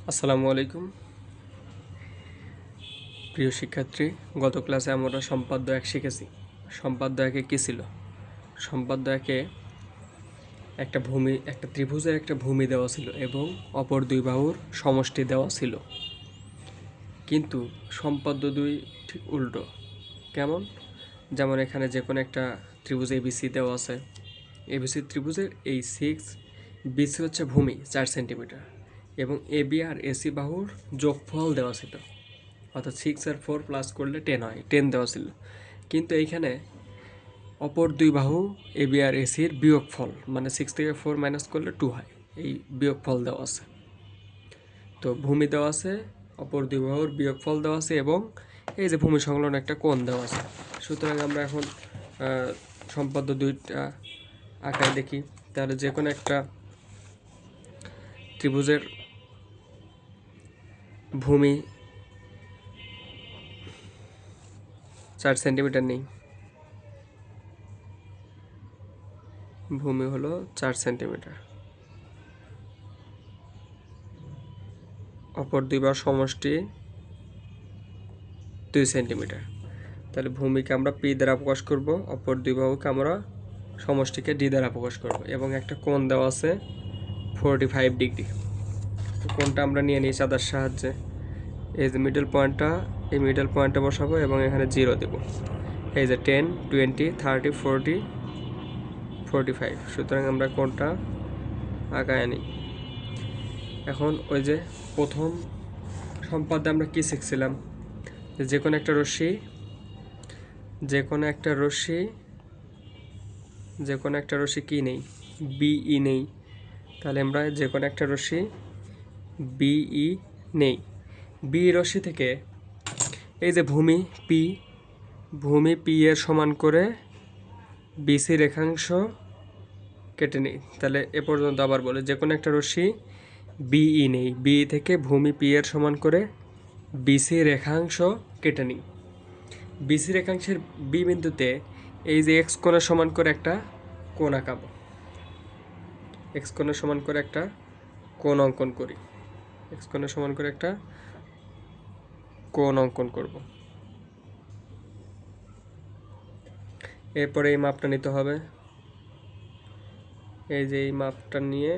আসসালামু আলাইকুম প্রিয় শিক্ষার্থী, গত ক্লাসে আমরা সম্পাদ্য এক শিখেছি। সম্পাদ্য একে কী ছিল? সম্পাদ্য একে একটা ত্রিভুজের একটা ভূমি দেওয়া ছিল এবং অপর দুই বাহুর সমষ্টি দেওয়া ছিল। কিন্তু সম্পাদ্য দুই ঠিক উল্টো। কেমন? যেমন এখানে যে কোনো একটা ত্রিভুজ এবিসি দেওয়া আছে। এবিসি ত্রিভুজের এই 6 BC হচ্ছে ভূমি 4 সেন্টিমিটার এবং এবি আর এসি বাহুর যোগফল দেওয়া ছিল, অর্থাৎ 6 আর 4 প্লাস করলে 10 হয়, 10 দেওয়া ছিল। কিন্তু এইখানে অপর দুই বাহু এবি আর এসির বিয়োগফল, মানে 6 থেকে 4 মাইনাস করলে 2 হয়, এই বিয়োগফল দেওয়া আছে। তো ভূমি দেওয়া আছে, অপর দুই বাহুর বিয়োগফল দেওয়া আছে এবং এই যে ভূমি সংলগ্ন একটা কোণ দেওয়া আছে। সুতরাং আমরা এখন সম্পাদ্য দুইটা আঁকায় দেখি। তাহলে যে কোনো একটা ত্রিভুজের ভূমি 4 সেন্টিমিটার নেই। ভূমি হলো 4 সেন্টিমিটার, অপর দুই বাহুর সমষ্টি 2 সেন্টিমিটার। তাহলে ভূমিকে আমরা পি দ্বারা প্রকাশ করব, অপর দুই বাহুকে আমরা সমষ্টিকে ডি দ্বারা প্রকাশ করব এবং একটা কোণ দেওয়া আছে 45 ডিগ্রি। কোণটা আমরা নিয়ে নিই চাঁদার সাহায্যে। এই যে মিডল পয়েন্টটা, এই মিডল পয়েন্টটা বসাবো এবং এখানে 0 দেব। এই যে 10, 20, 30, 40, 45। সুতরাং আমরা কোণটা আঁকায় নিই। এখন ওই যে প্রথম সম্পাদ্যে আমরা কি শিখছিলাম, যে কোনো একটা রশ্মি কি নেই, বিই নেই। তাহলে আমরা যে কোনো একটা রশ্মি বিই নেই। বি রশ্মি থেকে এই যে ভূমি পি এর সমান করে বিসি রেখাংশ কেটে নেই। তাহলে এ পর্যন্ত আবার বলে, যে কোনো একটা রশ্মি বিই নেই, বি থেকে ভূমি পি এর সমান করে বিসি রেখাংশ কেটে নিই। বিসি রেখাংশের বি বিন্দুতে এই যে এক্স কোণের সমান করে একটা কোণ আঁকাবো। এক্স কোণের সমান করে একটা কোণ অঙ্কন করি। এক্স কোণের সমান করে একটা কোণ অঙ্কন করব। এরপরে এই মাপটা নিতে হবে। এই যে এই মাপটা নিয়ে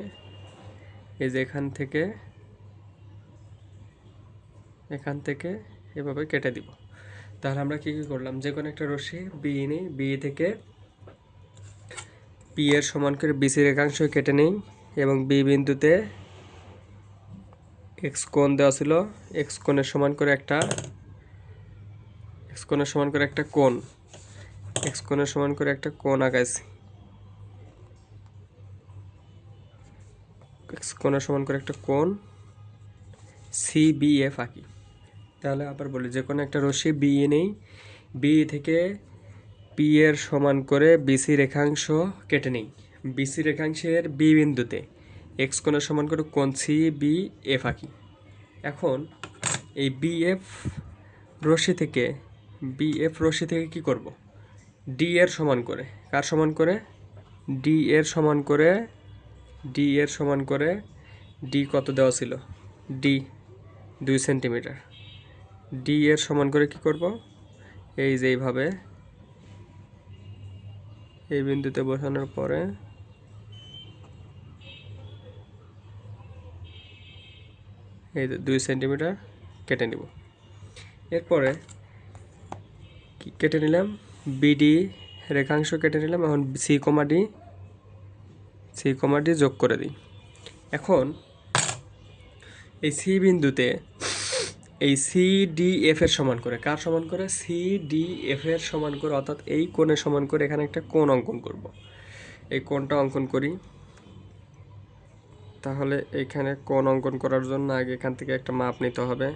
এই যে এখান থেকে এভাবে কেটে দিব। তাহলে আমরা কি করলাম, যে কোনো একটা রশ্মি বিই নেই, বিই থেকে পি এর সমান করে বিসি রেখাংশ কেটে নেই এবং বি বিন্দুতে এক্স কোণ দেওয়া ছিল, এক্স কোণের সমান করে একটা কোণ আঁকাইছি। এক্স কোণের সমান করে একটা কোণ সিবিএফ আঁকি। তাহলে আবার বলি, যে কোনো একটা রশ্মি বিই নেই, বি থেকে পি এর সমান করে বিসি রেখাংশ কেটে নেই। বিসি রেখাংশের বি বিন্দুতে এক্স কোণের সমান করে কোণ সিবিএফ আঁকি। এখন এই বিএফ রশ্মি থেকে কি করব, ডি এর সমান করে, কার সমান করে, ডি এর সমান করে ডি কত দেওয়া ছিল, ডি 2 সেন্টিমিটার। ডি এর সমান করে কি করব, এই যে এইভাবে এই বিন্দুতে বসানোর পরে এই যে 2 সেন্টিমিটার কেটে নিব। এরপরে কেটে নিলাম, বিডি রেখাংশ কেটে নিলাম। এখন সি কমা ডি যোগ করে দিই। এখন এই সি বিন্দুতে এই সিডিএফ এর সমান করে, কার সমান করে, সিডিএফ এর সমান করে, অর্থাৎ এই কোণের সমান করে এখানে একটা কোণ অঙ্কন করব। এই কোণটা অঙ্কন করি। তাহলে এইখানে কোণ অঙ্কন করার জন্য আগে এখান থেকে একটা মাপ নিতে হবে।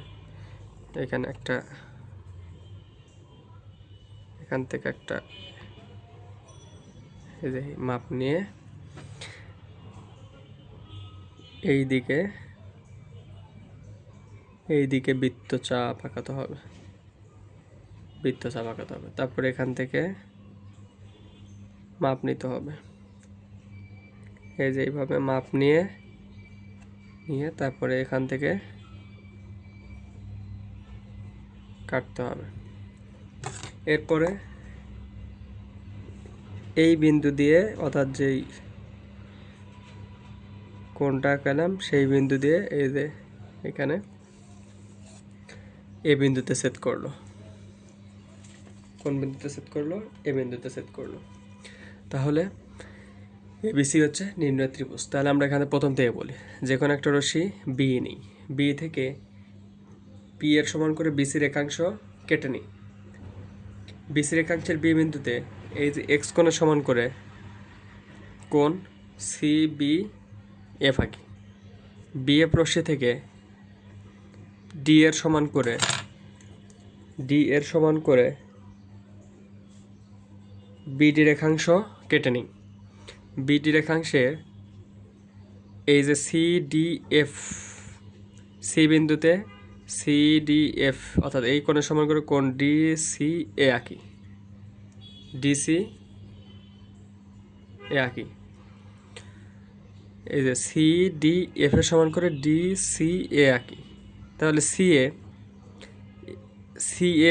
এখান থেকে একটা এই যে মাপ নিয়ে এই দিকে বৃত্তচাপ আঁকাতে হবে। তারপরে এখান থেকে মাপ নিতে হবে। এই যে এইভাবে মাপ নিয়ে নিয়ে তারপরে এখান থেকে কাটতে হবে। এরপরে এই বিন্দু দিয়ে অর্থাৎ যেই কোণটা আঁকালাম সেই বিন্দু দিয়ে এই যে এখানে এ বিন্দুতে ছেদ করলো। কোন বিন্দুতে ছেদ করলো? এ বিন্দুতে ছেদ করলো। তাহলে এবিসি হচ্ছে নির্ণয় ত্রিভুজ। তাহলে আমরা এখানে প্রথম থেকে বলি, যে কোনো একটা রশ্মি বি নিই, বি থেকে পি এর সমান করে বিসি রেখাংশ কেটে নিই। বিসি রেখাংশের বি বিন্দুতে এই যে এক্স কোণের সমান করে কোণ সি বি এফ আঁকি। বি এফ রশ্মি থেকে ডি এর সমান করে বিডি রেখাংশ কেটে নিই। বিডি রেখাংশের এই যে সি ডি এফ, সি বিন্দুতে সি ডি এফ অর্থাৎ এই কোণের সমান করে কোণ ডি সি এ আঁকি, ডিসি এ আঁকি। এই যে সি ডি এফ এর সমান করে ডি সি এ আঁকি। তাহলে সি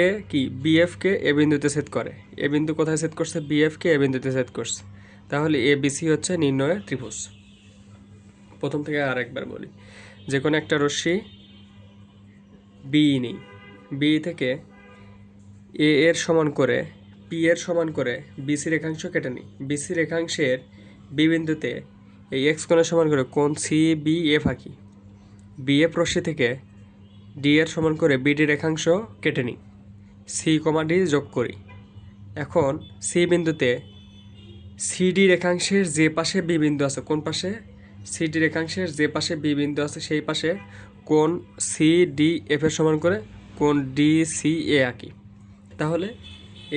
এ কি বিএফকে এ বিন্দুতে ছেদ করে। এ বিন্দু কোথায় ছেদ করছে? বিএফকে এ বিন্দুতে ছেদ করছে। তাহলে এ বিসি হচ্ছে নির্ণয় ত্রিভুজ। প্রথম থেকে আরেকবার বলি, যে কোনো একটা রশ্মি বি নিই, বি থেকে এ এর সমান করে পি এর সমান করে বিসি রেখাংশ কেটে নিই। বিসি রেখাংশের বি বিন্দুতে এই এক্স কোণের সমান করে কোণ সি বি এফ আঁকি। বিএফ রশ্মি থেকে ডি এর সমান করে বিডি রেখাংশ কেটে নিই, সি কমা ডি যোগ করি। এখন সি বিন্দুতে সিডি রেখাংশের যে পাশে বি বিন্দু আছে, কোন পাশে? সিডি রেখাংশের যে পাশে বি বিন্দু আছে সেই পাশে কোণ সি ডি এফ এর সমান করে কোণ ডি সি এ আঁকি। তাহলে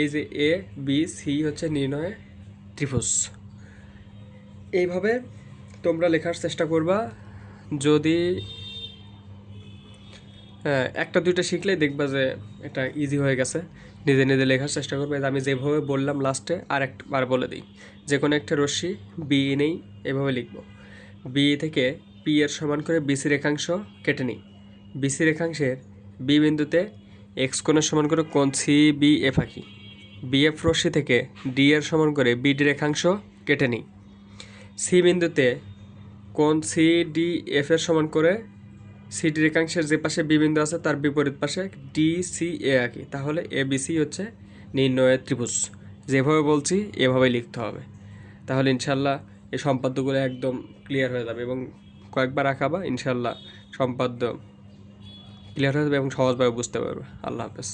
এই যে এ বি সি হচ্ছে নির্ণয় ত্রিভুজ। এইভাবে তোমরা লেখার চেষ্টা করবা। যদি একটা দুইটা শিখলেই দেখবা যে এটা ইজি হয়ে গেছে। নিজে নিজে লেখার চেষ্টা করবে। আমি যেভাবে বললাম লাস্টে আর একবার বলে দিই, যে কোনো একটা রশ্মি বি নেই, এভাবে লিখব। বি থেকে পি এর সমান করে বিসি রেখাংশ কেটে নিই। বিসি রেখাংশের বি বিন্দুতে এক্স কোণের সমান করে কোণ সি বি এফ আঁকি। বিএফ রশ্মি থেকে ডি এর সমান করে বিডি রেখাংশ কেটে নিই। সি বিন্দুতে কোণ সি ডি এফ এর সমান করে সিডি রেখাংশের যে পাশে বি বিন্দু আছে তার বিপরীত পাশে ডি সি এ আঁকি। তাহলে এ বিসি হচ্ছে নির্ণয় ত্রিভুজ। যেভাবে বলছি এভাবেই লিখতে হবে। তাহলে ইনশাল্লাহ এই সম্পাদ্যগুলো একদম ক্লিয়ার হয়ে যাবে এবং কয়েকবার আঁকাবা, ইনশাল্লাহ সম্পাদ্য ক্লিয়ার হয়ে যাবে এবং সহজভাবে বুঝতে পারবে। আল্লাহ হাফেজ।